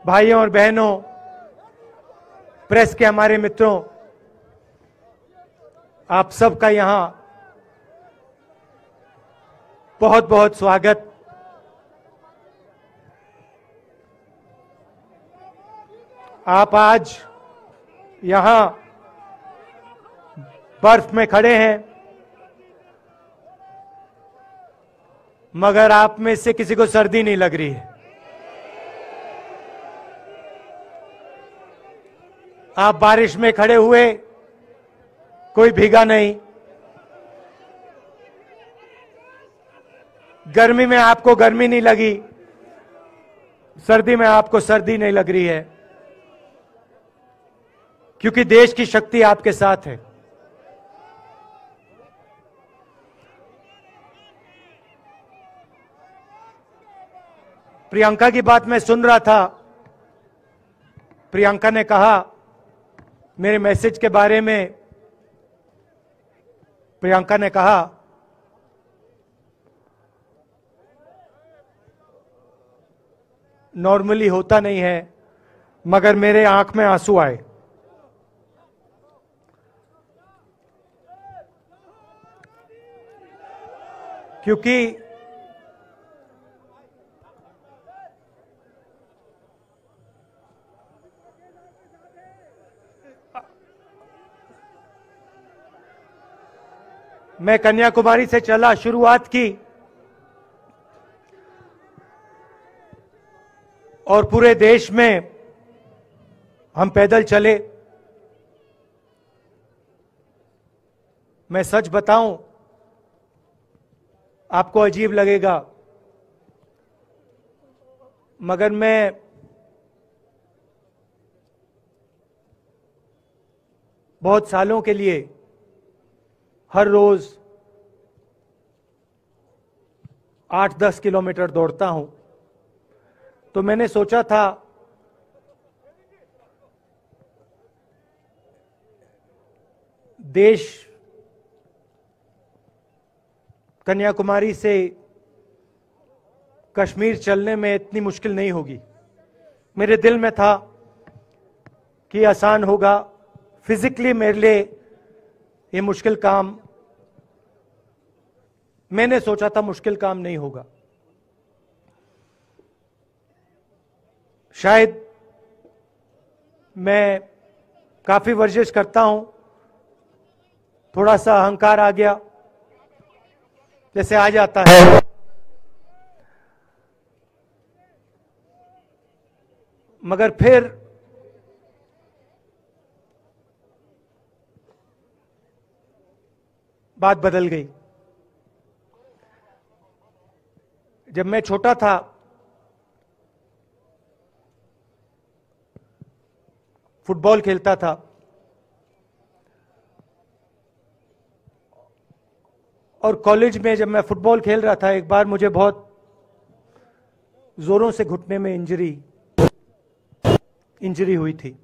भाइयों और बहनों, प्रेस के हमारे मित्रों, आप सबका यहां बहुत बहुत स्वागत। आप आज यहां बर्फ में खड़े हैं, मगर आप में से किसी को सर्दी नहीं लग रही है। आप बारिश में खड़े हुए, कोई भीगा नहीं। गर्मी में आपको गर्मी नहीं लगी, सर्दी में आपको सर्दी नहीं लग रही है, क्योंकि देश की शक्ति आपके साथ है। प्रियंका की बात मैं सुन रहा था। प्रियंका ने कहा मेरे मैसेज के बारे में, प्रियंका ने कहा नॉर्मली होता नहीं है, मगर मेरे आंख में आंसू आए। क्योंकि मैं कन्याकुमारी से चला, शुरुआत की और पूरे देश में हम पैदल चले। मैं सच बताऊं, आपको अजीब लगेगा, मगर मैं बहुत सालों के लिए हर रोज 8-10 किलोमीटर दौड़ता हूं। तो मैंने सोचा था देश कन्याकुमारी से कश्मीर चलने में इतनी मुश्किल नहीं होगी। मेरे दिल में था कि आसान होगा। फिजिकली मेरे लिए ये मुश्किल काम, मैंने सोचा था मुश्किल काम नहीं होगा। शायद मैं काफी वर्जिश करता हूं, थोड़ा सा अहंकार आ गया, जैसे आ जाता है। मगर फिर बात बदल गई। जब मैं छोटा था, फुटबॉल खेलता था, और कॉलेज में जब मैं फुटबॉल खेल रहा था, एक बार मुझे बहुत जोरों से घुटने में इंजरी हुई थी।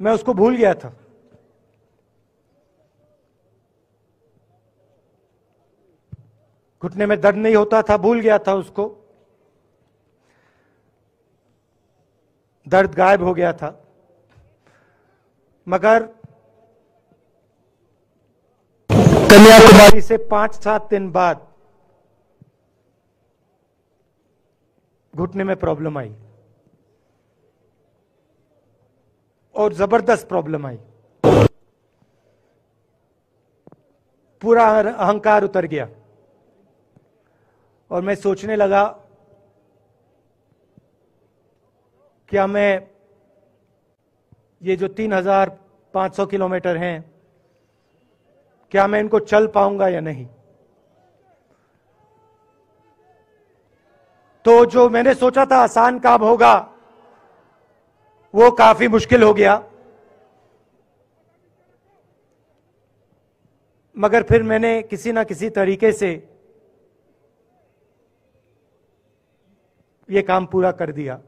मैं उसको भूल गया था। घुटने में दर्द नहीं होता था, भूल गया था उसको। दर्द गायब हो गया था। मगर कन्याकुमारी से 5-7 दिन बाद घुटने में प्रॉब्लम आई, और जबरदस्त प्रॉब्लम आई। पूरा अहंकार उतर गया और मैं सोचने लगा, क्या मैं ये जो 3500 किलोमीटर हैं, क्या मैं इनको चल पाऊंगा या नहीं। तो जो मैंने सोचा था आसान काम होगा, वो काफी मुश्किल हो गया। मगर फिर मैंने किसी ना किसी तरीके से ये काम पूरा कर दिया।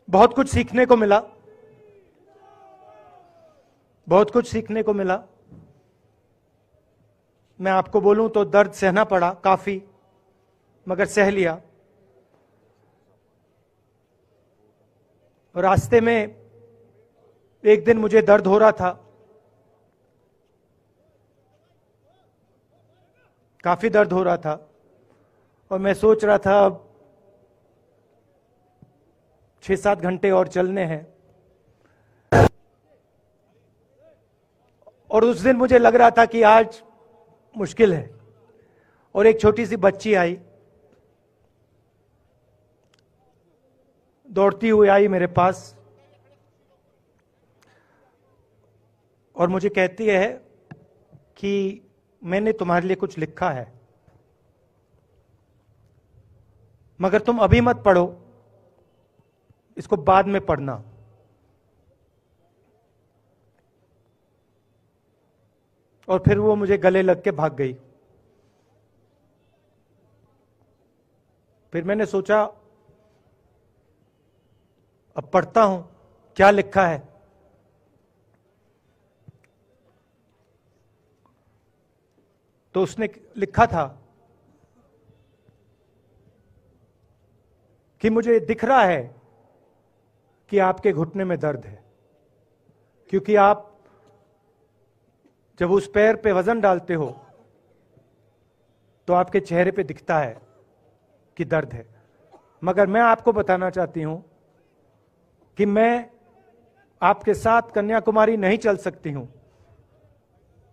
बहुत कुछ सीखने को मिला, बहुत कुछ सीखने को मिला। मैं आपको बोलूं तो दर्द सहना पड़ा काफी, मगर सह लिया। रास्ते में एक दिन मुझे दर्द हो रहा था, काफी दर्द हो रहा था, और मैं सोच रहा था अब 6-7 घंटे और चलने हैं। और उस दिन मुझे लग रहा था कि आज मुश्किल है। और एक छोटी सी बच्ची आई, दौड़ती हुई आई मेरे पास, और मुझे कहती है कि मैंने तुम्हारे लिए कुछ लिखा है, मगर तुम अभी मत पढ़ो, इसको बाद में पढ़ना। और फिर वो मुझे गले लग के भाग गई। फिर मैंने सोचा अब पढ़ता हूं क्या लिखा है। तो उसने लिखा था कि मुझे दिख रहा है कि आपके घुटने में दर्द है, क्योंकि आप जब उस पैर पे वजन डालते हो तो आपके चेहरे पे दिखता है कि दर्द है। मगर मैं आपको बताना चाहती हूं कि मैं आपके साथ कन्याकुमारी नहीं चल सकती हूं,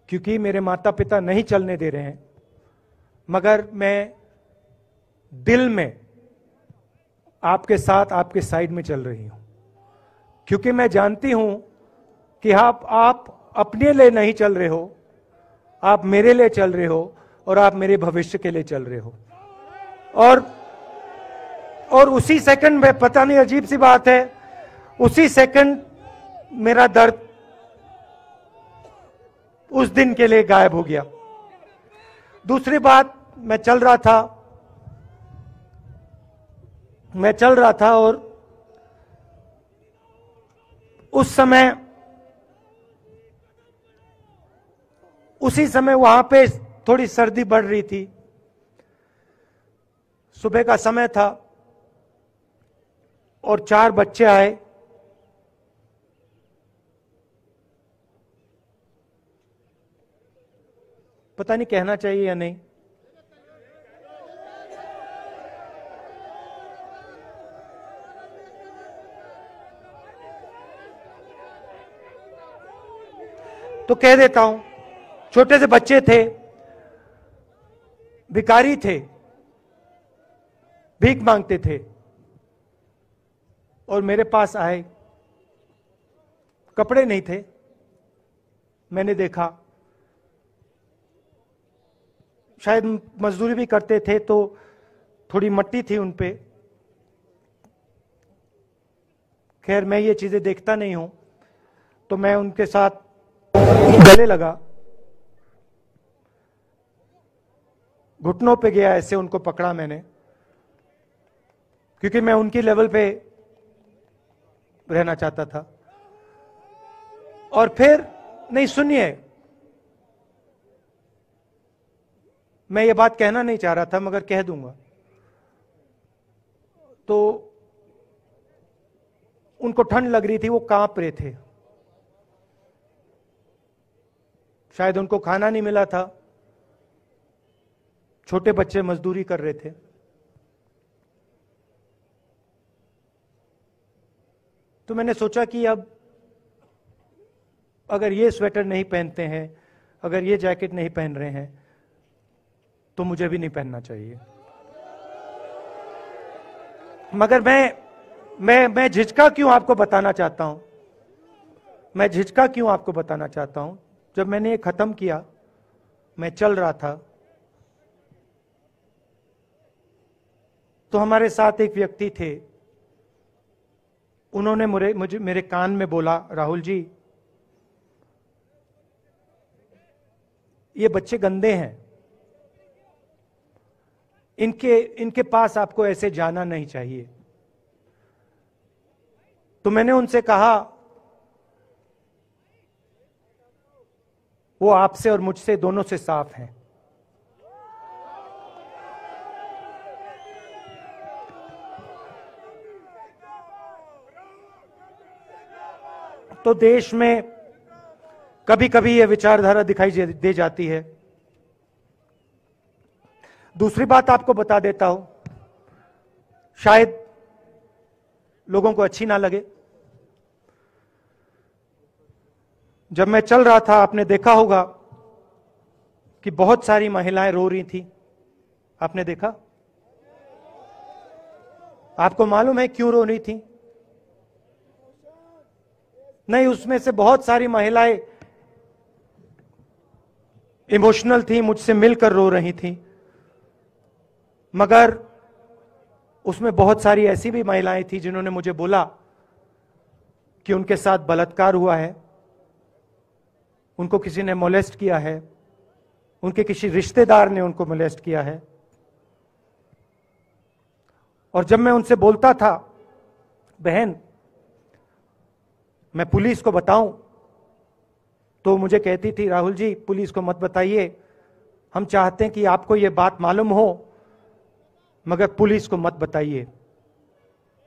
क्योंकि मेरे माता पिता नहीं चलने दे रहे हैं, मगर मैं दिल में आपके साथ, आपके साइड में चल रही हूं, क्योंकि मैं जानती हूं कि आप अपने लिए नहीं चल रहे हो, आप मेरे लिए चल रहे हो, और आप मेरे भविष्य के लिए चल रहे हो। और उसी सेकंड में, पता नहीं अजीब सी बात है, उसी सेकंड मेरा दर्द उस दिन के लिए गायब हो गया। दूसरी बात, मैं चल रहा था और उसी समय वहां पे थोड़ी सर्दी बढ़ रही थी। सुबह का समय था और 4 बच्चे आए। पता नहीं कहना चाहिए या नहीं। तो कह देता हूं, छोटे से बच्चे थे, भिखारी थे, भीख मांगते थे, और मेरे पास आए। कपड़े नहीं थे, मैंने देखा, शायद मजदूरी भी करते थे तो थोड़ी मट्टी थी उन पे। खैर, मैं ये चीजें देखता नहीं हूं, तो मैं उनके साथ गले लगा, घुटनों पे गया, ऐसे उनको पकड़ा मैंने, क्योंकि मैं उनकी लेवल पे रहना चाहता था। और फिर, नहीं सुनिए, मैं ये बात कहना नहीं चाह रहा था, मगर कह दूंगा। तो उनको ठंड लग रही थी, वो कांप रहे थे, शायद उनको खाना नहीं मिला था, छोटे बच्चे मजदूरी कर रहे थे। तो मैंने सोचा कि अब अगर ये स्वेटर नहीं पहनते हैं, अगर ये जैकेट नहीं पहन रहे हैं, तो मुझे भी नहीं पहनना चाहिए। मगर मैं झिझका क्यों आपको बताना चाहता हूं, मैं झिझका क्यों आपको बताना चाहता हूं। जब मैंने ये खत्म किया, मैं चल रहा था, तो हमारे साथ एक व्यक्ति थे, उन्होंने मेरे कान में बोला, राहुल जी, ये बच्चे गंदे हैं, इनके पास आपको ऐसे जाना नहीं चाहिए। तो मैंने उनसे कहा, वो आपसे और मुझसे दोनों से साफ हैं, तो देश में कभी कभी यह विचारधारा दिखाई दे जाती है। दूसरी बात आपको बता देता हूं, शायद लोगों को अच्छी ना लगे। जब मैं चल रहा था, आपने देखा होगा कि बहुत सारी महिलाएं रो रही थी। आपने देखा? आपको मालूम है क्यों रो रही थी? नहीं, उसमें से बहुत सारी महिलाएं इमोशनल थी, मुझसे मिलकर रो रही थी। मगर उसमें बहुत सारी ऐसी भी महिलाएं थी जिन्होंने मुझे बोला कि उनके साथ बलात्कार हुआ है, उनको किसी ने मोलेस्ट किया है, उनके किसी रिश्तेदार ने उनको मोलेस्ट किया है। और जब मैं उनसे बोलता था, बहन मैं पुलिस को बताऊं, तो मुझे कहती थी, राहुल जी पुलिस को मत बताइए, हम चाहते हैं कि आपको यह बात मालूम हो, मगर पुलिस को मत बताइए,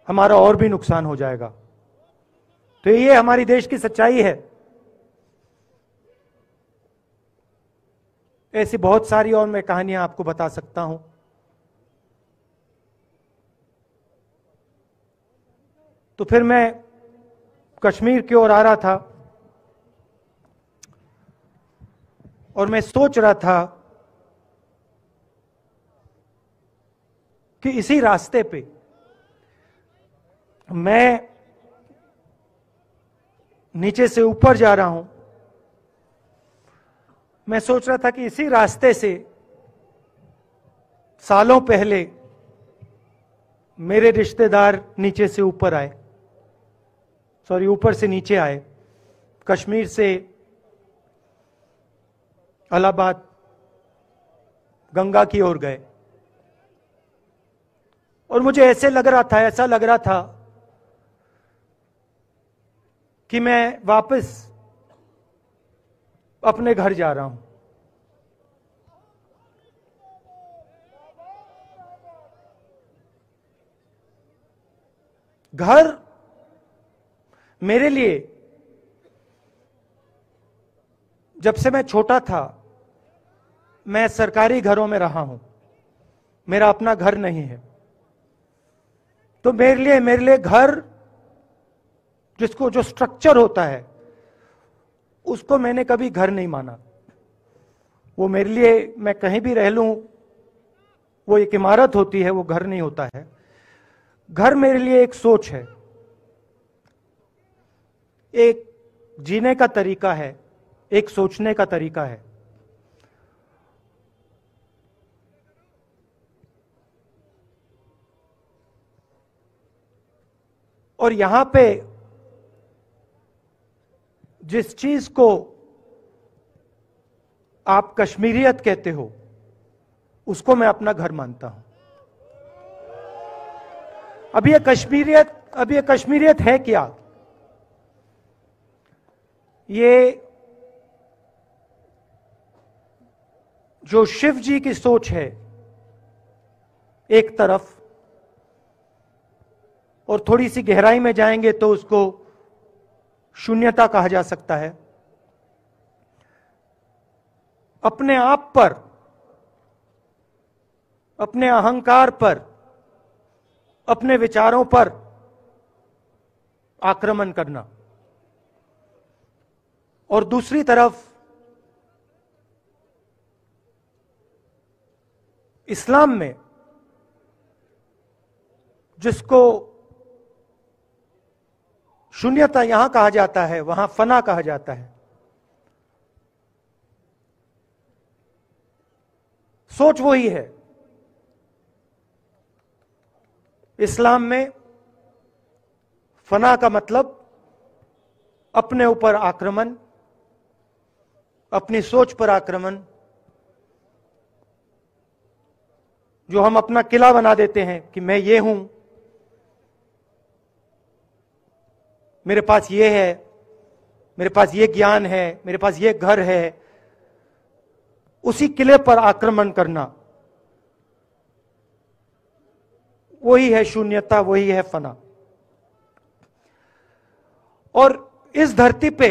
हमारा और भी नुकसान हो जाएगा। तो ये हमारी देश की सच्चाई है। ऐसी बहुत सारी और मैं कहानियां आपको बता सकता हूं। तो फिर मैं कश्मीर की ओर आ रहा था और मैं सोच रहा था कि इसी रास्ते पे मैं नीचे से ऊपर जा रहा हूं। मैं सोच रहा था कि इसी रास्ते से सालों पहले मेरे रिश्तेदार नीचे से ऊपर आए, सॉरी ऊपर से नीचे आए, कश्मीर से इलाहाबाद गंगा की ओर गए। और मुझे ऐसा लग रहा था कि मैं वापस अपने घर जा रहा हूं। घर मेरे लिए, जब से मैं छोटा था, मैं सरकारी घरों में रहा हूं, मेरा अपना घर नहीं है। तो मेरे लिए घर, जिसको जो स्ट्रक्चर होता है, उसको मैंने कभी घर नहीं माना। वो मेरे लिए, मैं कहीं भी रह लूं, वो एक इमारत होती है, वो घर नहीं होता है। घर मेरे लिए एक सोच है, एक जीने का तरीका है, एक सोचने का तरीका है। और यहां पे जिस चीज को आप कश्मीरियत कहते हो, उसको मैं अपना घर मानता हूं। अब ये कश्मीरियत है क्या? ये जो शिव जी की सोच है एक तरफ, और थोड़ी सी गहराई में जाएंगे तो उसको शून्यता कहा जा सकता है। अपने आप पर, अपने अहंकार पर, अपने विचारों पर आक्रमण करना। और दूसरी तरफ इस्लाम में, जिसको शून्यता यहां कहा जाता है, वहां फना कहा जाता है। सोच वही है। इस्लाम में फना का मतलब अपने ऊपर आक्रमण, अपनी सोच पर आक्रमण। जो हम अपना किला बना देते हैं कि मैं ये हूं, मेरे पास ये है, मेरे पास ये ज्ञान है, मेरे पास ये घर है, उसी किले पर आक्रमण करना, वही है शून्यता, वही है फना। और इस धरती पे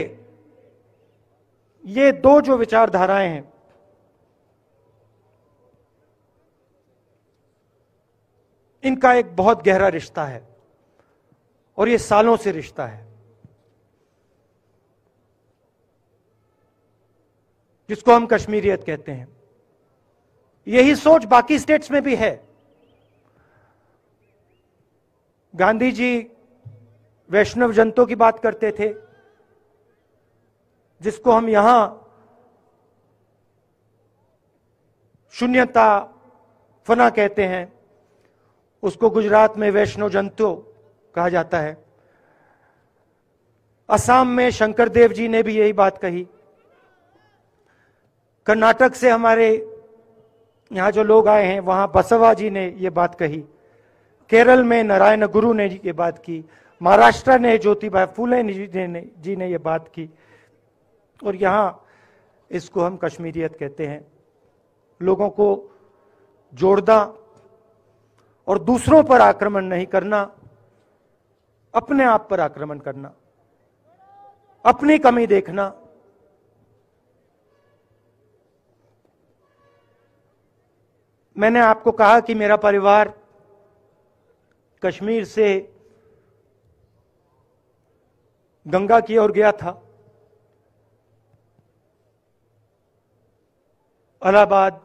ये दो जो विचारधाराएं हैं, इनका एक बहुत गहरा रिश्ता है और ये सालों से रिश्ता है, जिसको हम कश्मीरियत कहते हैं। यही सोच बाकी स्टेट्स में भी है। गांधी जी वैष्णव जनतों की बात करते थे, जिसको हम यहां शून्यता फना कहते हैं, उसको गुजरात में वैष्णव जनतो कहा जाता है। असम में शंकर देव जी ने भी यही बात कही। कर्नाटक से हमारे यहां जो लोग आए हैं, वहां बसवा जी ने यह बात कही। केरल में नारायण गुरु ने ये बात की। महाराष्ट्र ने ज्योतिबा फुले जी ने यह बात की। और यहां इसको हम कश्मीरियत कहते हैं। लोगों को जोड़ना और दूसरों पर आक्रमण नहीं करना, अपने आप पर आक्रमण करना, अपनी कमी देखना। मैंने आपको कहा कि मेरा परिवार कश्मीर से गंगा की ओर गया था। इलाहाबाद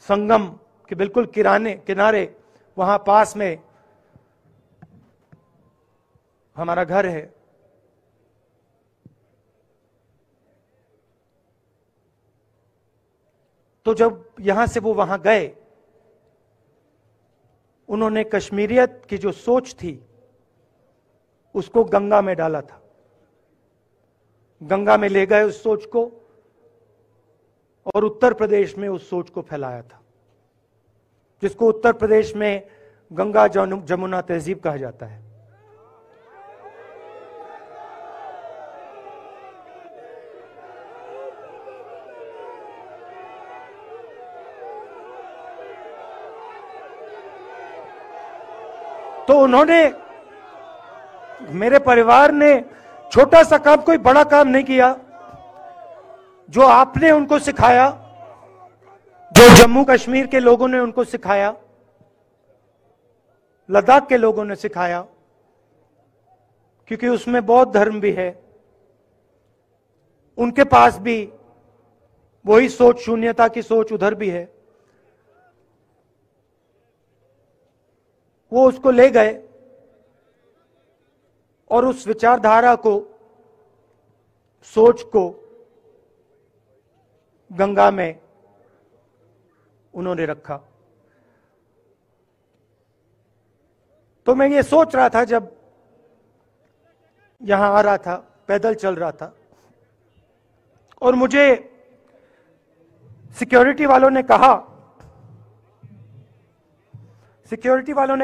संगम के बिल्कुल किनारे वहां पास में हमारा घर है। तो जब यहां से वो वहां गए, उन्होंने कश्मीरियत की जो सोच थी उसको गंगा में डाला था। गंगा में ले गए उस सोच को और उत्तर प्रदेश में उस सोच को फैलाया था, जिसको उत्तर प्रदेश में गंगा जमुना तहजीब कहा जाता है। तो उन्होंने, मेरे परिवार ने छोटा सा काम, कोई बड़ा काम नहीं किया। जो आपने उनको सिखाया, जो जम्मू कश्मीर के लोगों ने उनको सिखाया, लद्दाख के लोगों ने सिखाया, क्योंकि उसमें बौद्ध धर्म भी है, उनके पास भी वही सोच, शून्यता की सोच उधर भी है। वो उसको ले गए और उस विचारधारा को, सोच को गंगा में उन्होंने रखा। तो मैं ये सोच रहा था, जब यहां आ रहा था, पैदल चल रहा था, और मुझे सिक्योरिटी वालों ने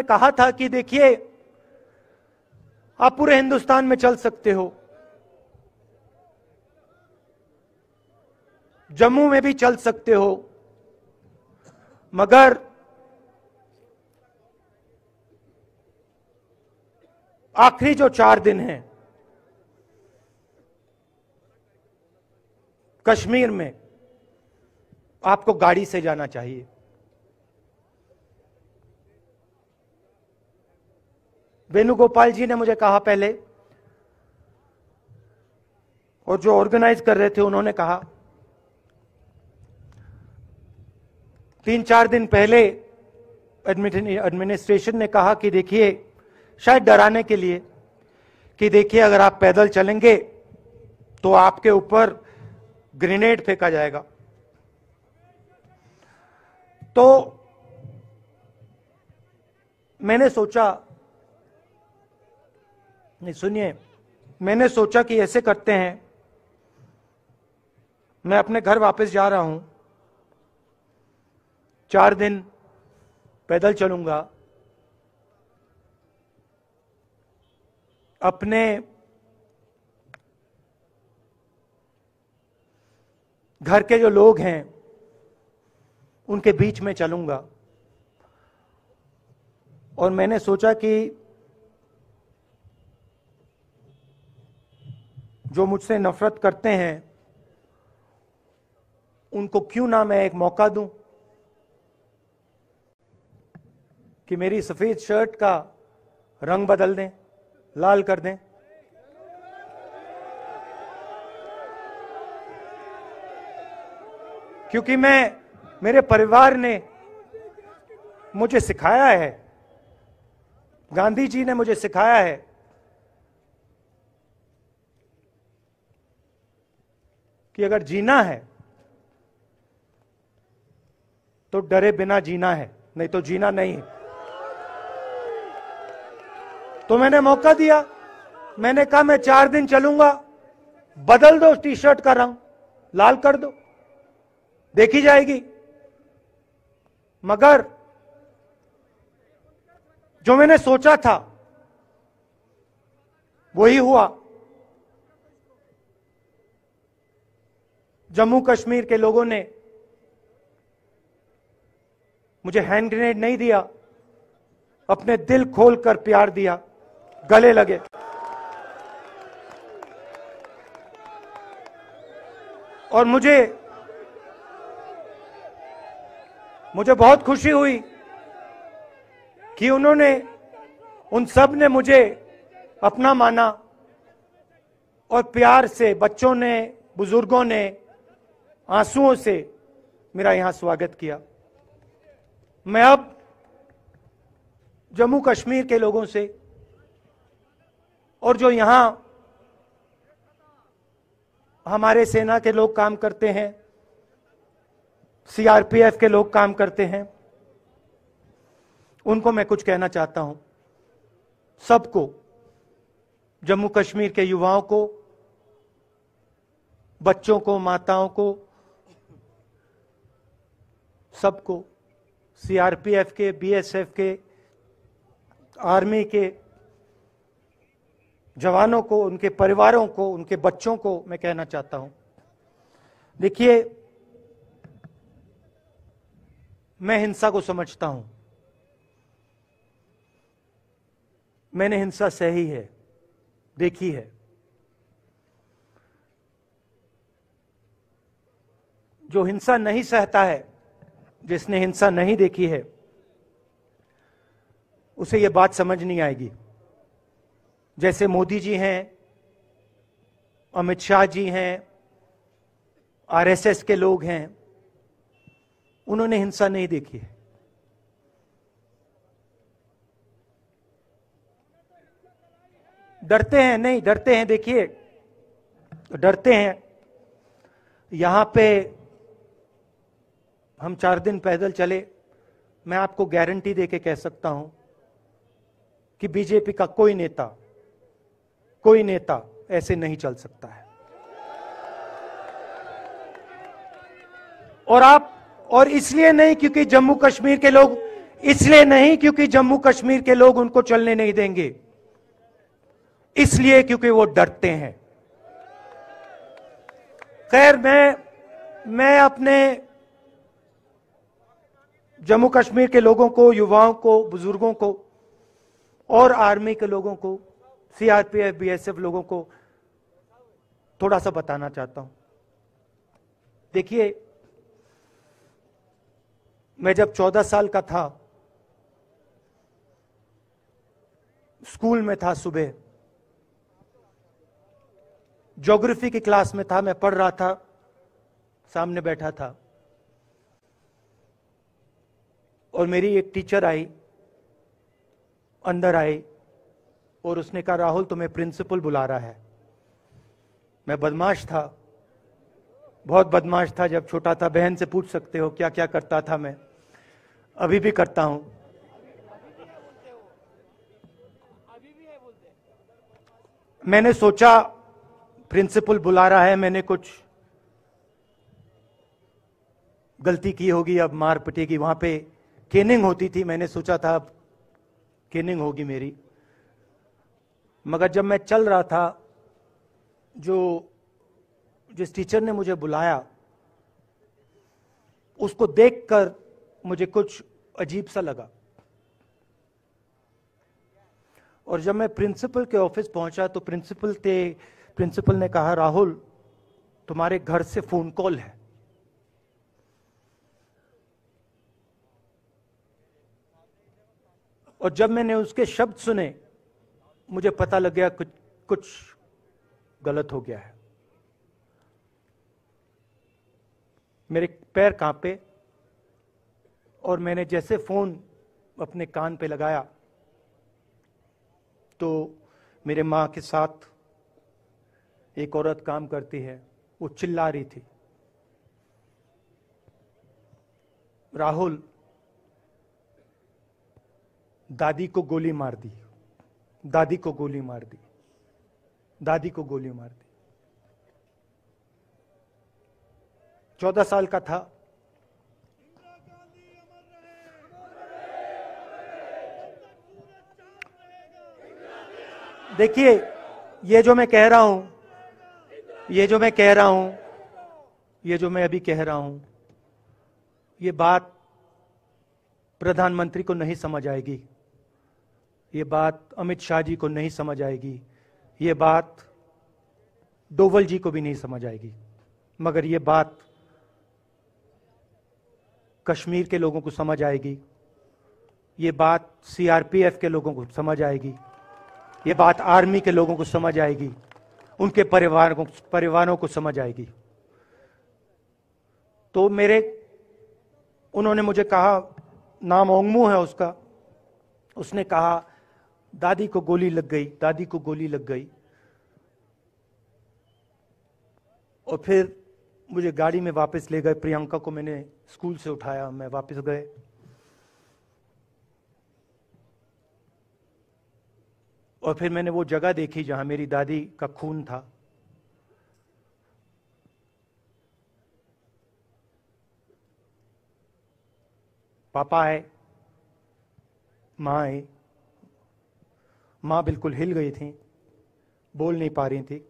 कहा था कि देखिए, आप पूरे हिंदुस्तान में चल सकते हो, जम्मू में भी चल सकते हो, मगर आखिरी जो 4 दिन हैं कश्मीर में, आपको गाड़ी से जाना चाहिए। वेणुगोपाल जी ने मुझे कहा पहले, और जो ऑर्गेनाइज कर रहे थे उन्होंने कहा। 3-4 दिन पहले एडमिनिस्ट्रेशन ने कहा कि देखिए, शायद डराने के लिए, कि देखिए अगर आप पैदल चलेंगे तो आपके ऊपर ग्रेनेड फेंका जाएगा। तो मैंने सोचा, नहीं सुनिए, मैंने सोचा कि ऐसे करते हैं, मैं अपने घर वापस जा रहा हूं, 4 दिन पैदल चलूंगा, अपने घर के जो लोग हैं उनके बीच में चलूंगा। और मैंने सोचा कि जो मुझसे नफरत करते हैं उनको क्यों ना मैं एक मौका दूं कि मेरी सफेद शर्ट का रंग बदल दें, लाल कर दें। क्योंकि मेरे परिवार ने मुझे सिखाया है, गांधी जी ने मुझे सिखाया है कि अगर जीना है तो डरे बिना जीना है, नहीं तो जीना नहीं है। तो मैंने मौका दिया, मैंने कहा मैं 4 दिन चलूंगा, बदल दो टी शर्ट का रंग, लाल कर दो, देखी जाएगी। मगर जो मैंने सोचा था वही हुआ। जम्मू कश्मीर के लोगों ने मुझे हैंड ग्रेनेड नहीं दिया, अपने दिल खोलकर प्यार दिया, गले लगे। और मुझे बहुत खुशी हुई कि उन सब ने मुझे अपना माना और प्यार से बच्चों ने, बुजुर्गों ने आंसुओं से मेरा यहां स्वागत किया। मैं अब जम्मू कश्मीर के लोगों से और जो यहां हमारे सेना के लोग काम करते हैं, सीआरपीएफ के लोग काम करते हैं, उनको मैं कुछ कहना चाहता हूं। सबको, जम्मू कश्मीर के युवाओं को, बच्चों को, माताओं को, सबको, सीआरपीएफ के, बीएसएफ के, आर्मी के जवानों को, उनके परिवारों को, उनके बच्चों को मैं कहना चाहता हूं, देखिए, मैं हिंसा को समझता हूं, मैंने हिंसा सही है, देखी है। जो हिंसा नहीं सहता है, जिसने हिंसा नहीं देखी है, उसे यह बात समझ नहीं आएगी। जैसे मोदी जी हैं, अमित शाह जी हैं, आरएसएस के लोग हैं, उन्होंने हिंसा नहीं देखी है। डरते हैं, नहीं डरते हैं, देखिए डरते हैं। यहां पे हम 4 दिन पैदल चले, मैं आपको गारंटी देके कह सकता हूं कि बीजेपी का कोई नेता ऐसे नहीं चल सकता है। और इसलिए नहीं क्योंकि जम्मू कश्मीर के लोग, इसलिए नहीं क्योंकि जम्मू कश्मीर के लोग उनको चलने नहीं देंगे, इसलिए क्योंकि वो डरते हैं। खैर, मैं अपने जम्मू कश्मीर के लोगों को, युवाओं को, बुजुर्गों को और आर्मी के लोगों को, सीआरपीएफ, बीएसएफ लोगों को थोड़ा सा बताना चाहता हूं। देखिए, मैं जब 14 साल का था, स्कूल में था, सुबह ज्योग्राफी की क्लास में था, मैं पढ़ रहा था, सामने बैठा था और मेरी एक टीचर आई, अंदर आई और उसने कहा, राहुल तुम्हें प्रिंसिपल बुला रहा है। मैं बदमाश था, बहुत बदमाश था जब छोटा था। बहन से पूछ सकते हो क्या क्या करता था मैं, अभी भी करता हूं। मैंने सोचा प्रिंसिपल बुला रहा है, मैंने कुछ गलती की होगी, अब मार पिटेगी। वहां पे केनिंग होती थी, मैंने सोचा था अब केनिंग होगी मेरी। मगर जब मैं चल रहा था, जिस टीचर ने मुझे बुलाया, उसको देखकर मुझे कुछ अजीब सा लगा। और जब मैं प्रिंसिपल के ऑफिस पहुंचा तो प्रिंसिपल प्रिंसिपल ने कहा, राहुल तुम्हारे घर से फोन कॉल है। और जब मैंने उसके शब्द सुने, मुझे पता लग गया कुछ गलत हो गया है। मेरे पैर कांपे और मैंने जैसे फोन अपने कान पे लगाया तो मेरे मां के साथ एक औरत काम करती है, वो चिल्ला रही थी, राहुल दादी को गोली मार दी, दादी को गोली मार दी, दादी को गोली मार दी। 14 साल का था। देखिए, ये जो मैं कह रहा हूं, ये जो मैं कह रहा हूं, ये जो मैं अभी कह रहा हूं, ये बात प्रधानमंत्री को नहीं समझ आएगी, ये बात अमित शाह जी को नहीं समझ आएगी, ये बात डोवल जी को भी नहीं समझ आएगी, मगर ये बात कश्मीर के लोगों को समझ आएगी, ये बात सीआरपीएफ के लोगों को समझ आएगी, ये बात आर्मी के लोगों को समझ आएगी, उनके परिवारों को समझ आएगी। तो उन्होंने मुझे कहा, नाम ओंगमू है उसका, उसने कहा दादी को गोली लग गई, दादी को गोली लग गई। और फिर मुझे गाड़ी में वापस ले गए, प्रियंका को मैंने स्कूल से उठाया, मैं वापस गए। और फिर मैंने वो जगह देखी जहां मेरी दादी का खून था। पापा आए, मां आई, मां बिल्कुल हिल गई थी, बोल नहीं पा रही थी।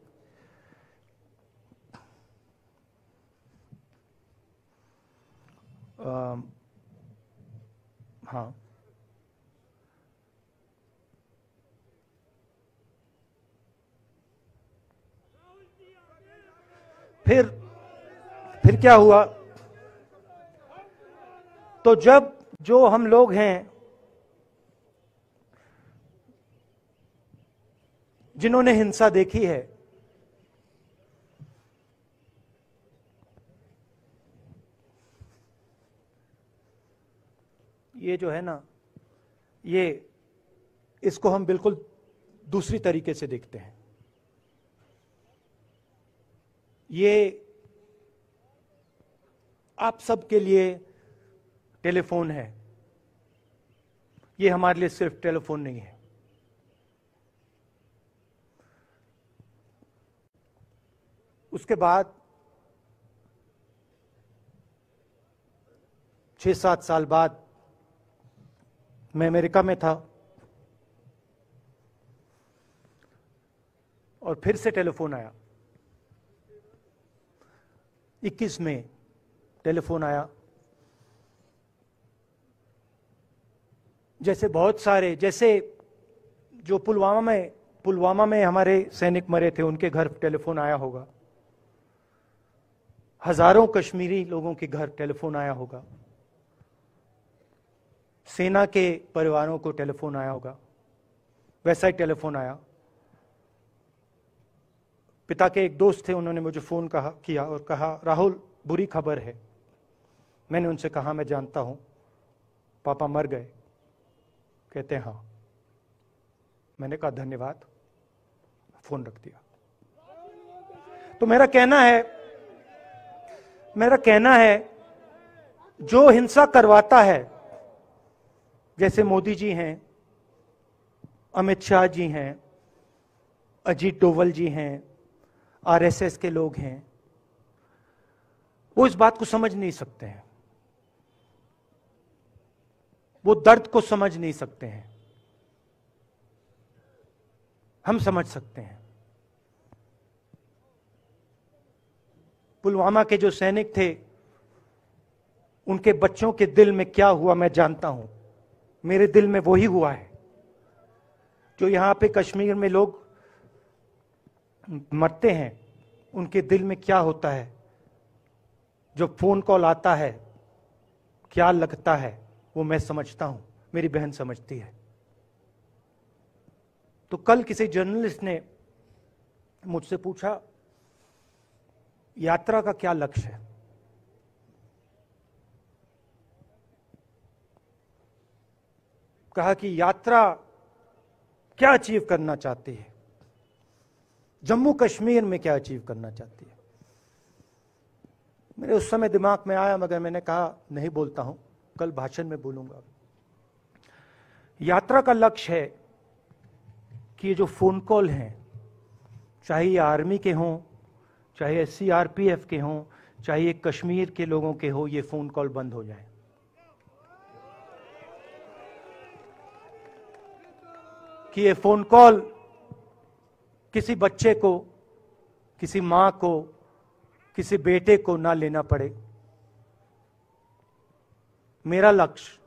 हाँ, फिर क्या हुआ? तो जब जो हम लोग हैं जिन्होंने हिंसा देखी है, ये जो है ना, इसको हम बिल्कुल दूसरी तरीके से देखते हैं। ये आप सबके लिए टेलीफोन है, ये हमारे लिए सिर्फ टेलीफोन नहीं है। उसके बाद 6-7 साल बाद मैं अमेरिका में था और फिर से टेलीफोन आया। 21 में टेलीफोन आया। जैसे बहुत सारे, जैसे जो पुलवामा में हमारे सैनिक मरे थे, उनके घर टेलीफोन आया होगा। हजारों कश्मीरी लोगों के घर टेलीफोन आया होगा। सेना के परिवारों को टेलीफोन आया होगा। वैसा ही टेलीफोन आया। पिता के एक दोस्त थे, उन्होंने मुझे फोन किया और कहा, राहुल बुरी खबर है। मैंने उनसे कहा, मैं जानता हूं, पापा मर गए। कहते हैं हाँ। मैंने कहा धन्यवाद, फोन रख दिया। तो मेरा कहना है जो हिंसा करवाता है, जैसे मोदी जी हैं, अमित शाह जी हैं, अजीत डोवल जी हैं, आरएसएस के लोग हैं, वो इस बात को समझ नहीं सकते हैं, वो दर्द को समझ नहीं सकते हैं। हम समझ सकते हैं। पुलवामा के जो सैनिक थे, उनके बच्चों के दिल में क्या हुआ मैं जानता हूं। मेरे दिल में वही हुआ है जो यहां पे कश्मीर में लोग मरते हैं उनके दिल में क्या होता है, जब फोन कॉल आता है क्या लगता है, वो मैं समझता हूं, मेरी बहन समझती है। तो कल किसी जर्नलिस्ट ने मुझसे पूछा यात्रा का क्या लक्ष्य है। कहा कि यात्रा क्या अचीव करना चाहती है, जम्मू कश्मीर में क्या अचीव करना चाहती है। मेरे उस समय दिमाग में आया, मगर मैंने कहा नहीं बोलता हूं, कल भाषण में बोलूंगा। यात्रा का लक्ष्य है कि ये जो फोन कॉल हैं, चाहे ये आर्मी के हों, चाहे सीआरपीएफ के हों, चाहे ये कश्मीर के लोगों के हो, ये फोन कॉल बंद हो जाए। कि ये फोन कॉल किसी बच्चे को, किसी मां को, किसी बेटे को ना लेना पड़े। मेरा लक्ष्य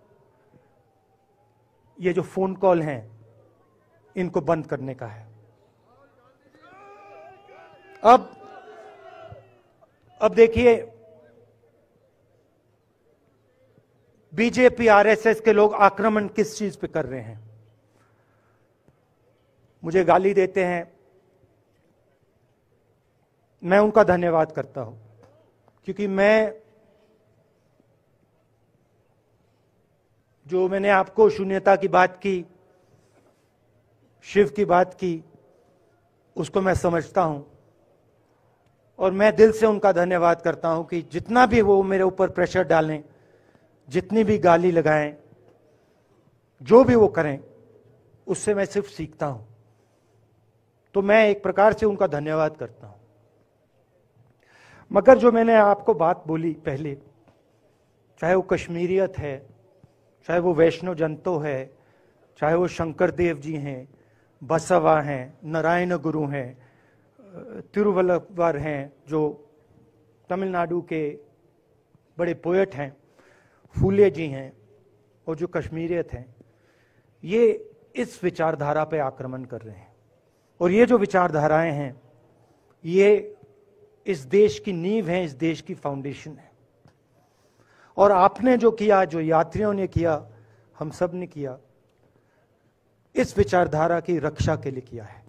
ये जो फोन कॉल हैं इनको बंद करने का है। अब देखिए, बीजेपी आरएसएस के लोग आक्रमण किस चीज पे कर रहे हैं। मुझे गाली देते हैं, मैं उनका धन्यवाद करता हूं, क्योंकि मैंने आपको शून्यता की बात की, शिव की बात की, उसको मैं समझता हूं और मैं दिल से उनका धन्यवाद करता हूं कि जितना भी वो मेरे ऊपर प्रेशर डालें, जितनी भी गाली लगाएं, जो भी वो करें, उससे मैं सिर्फ सीखता हूं। तो मैं एक प्रकार से उनका धन्यवाद करता हूं। मगर जो मैंने आपको बात बोली पहले, चाहे वो कश्मीरियत है, चाहे वो वैष्णव जंतो है, चाहे वो शंकर देव जी हैं, बसवा हैं, नारायण गुरु हैं, तिरुवल्लुवर हैं जो तमिलनाडु के बड़े पोएट हैं, फूले जी हैं, और जो कश्मीरियत हैं, ये इस विचारधारा पे आक्रमण कर रहे हैं। और ये जो विचारधाराएं हैं, ये इस देश की नींव है, इस देश की फाउंडेशन है। और आपने जो किया, जो यात्रियों ने किया, हम सब ने किया, इस विचारधारा की रक्षा के लिए किया है।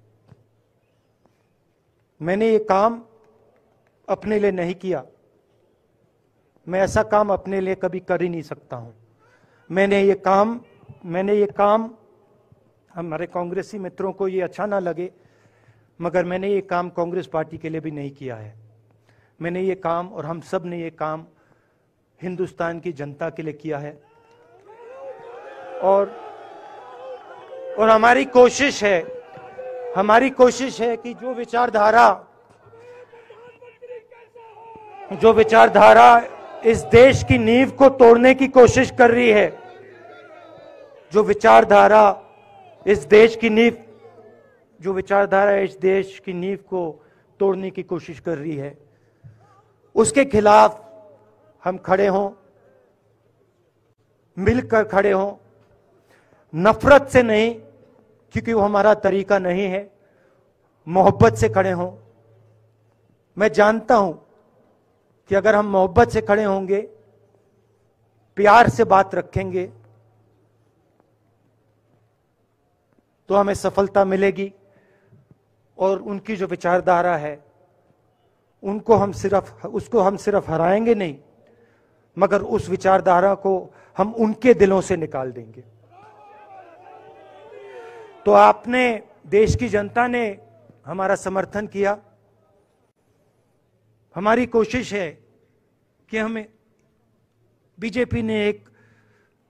मैंने ये काम अपने लिए नहीं किया, मैं ऐसा काम अपने लिए कभी कर ही नहीं सकता हूं। मैंने ये काम हमारे कांग्रेसी मित्रों को ये अच्छा ना लगे, मगर मैंने ये काम कांग्रेस पार्टी के लिए भी नहीं किया है। मैंने ये काम, और हम सब ने ये काम हिंदुस्तान की जनता के लिए किया है। और हमारी कोशिश है कि जो विचारधारा इस देश की नींव को तोड़ने की कोशिश कर रही है, जो विचारधारा इस देश की नींव को तोड़ने की कोशिश कर रही है, उसके खिलाफ हम खड़े हों, मिलकर खड़े हों, नफरत से नहीं, क्योंकि वो हमारा तरीका नहीं है, मोहब्बत से खड़े हों। मैं जानता हूं कि अगर हम मोहब्बत से खड़े होंगे, प्यार से बात रखेंगे, तो हमें सफलता मिलेगी। और उनकी जो विचारधारा है, उसको हम सिर्फ हराएंगे नहीं, मगर उस विचारधारा को हम उनके दिलों से निकाल देंगे। तो आपने, देश की जनता ने हमारा समर्थन किया। हमारी कोशिश है कि हमें, बीजेपी ने एक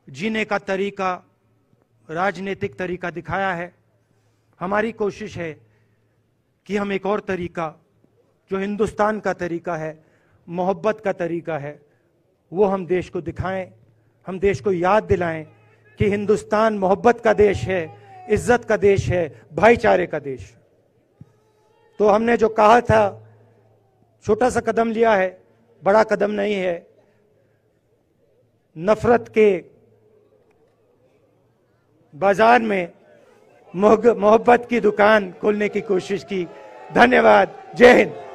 जीने का तरीका, राजनीतिक तरीका दिखाया है। हमारी कोशिश है कि हम एक और तरीका, जो हिंदुस्तान का तरीका है, मोहब्बत का तरीका है, वो हम देश को दिखाएं। हम देश को याद दिलाएं कि हिंदुस्तान मोहब्बत का देश है, इज्जत का देश है, भाईचारे का देश। तो हमने जो कहा था, छोटा सा कदम लिया है, बड़ा कदम नहीं है। नफरत के बाजार में मोहब्बत की दुकान खोलने की कोशिश की, धन्यवाद। जय हिंद।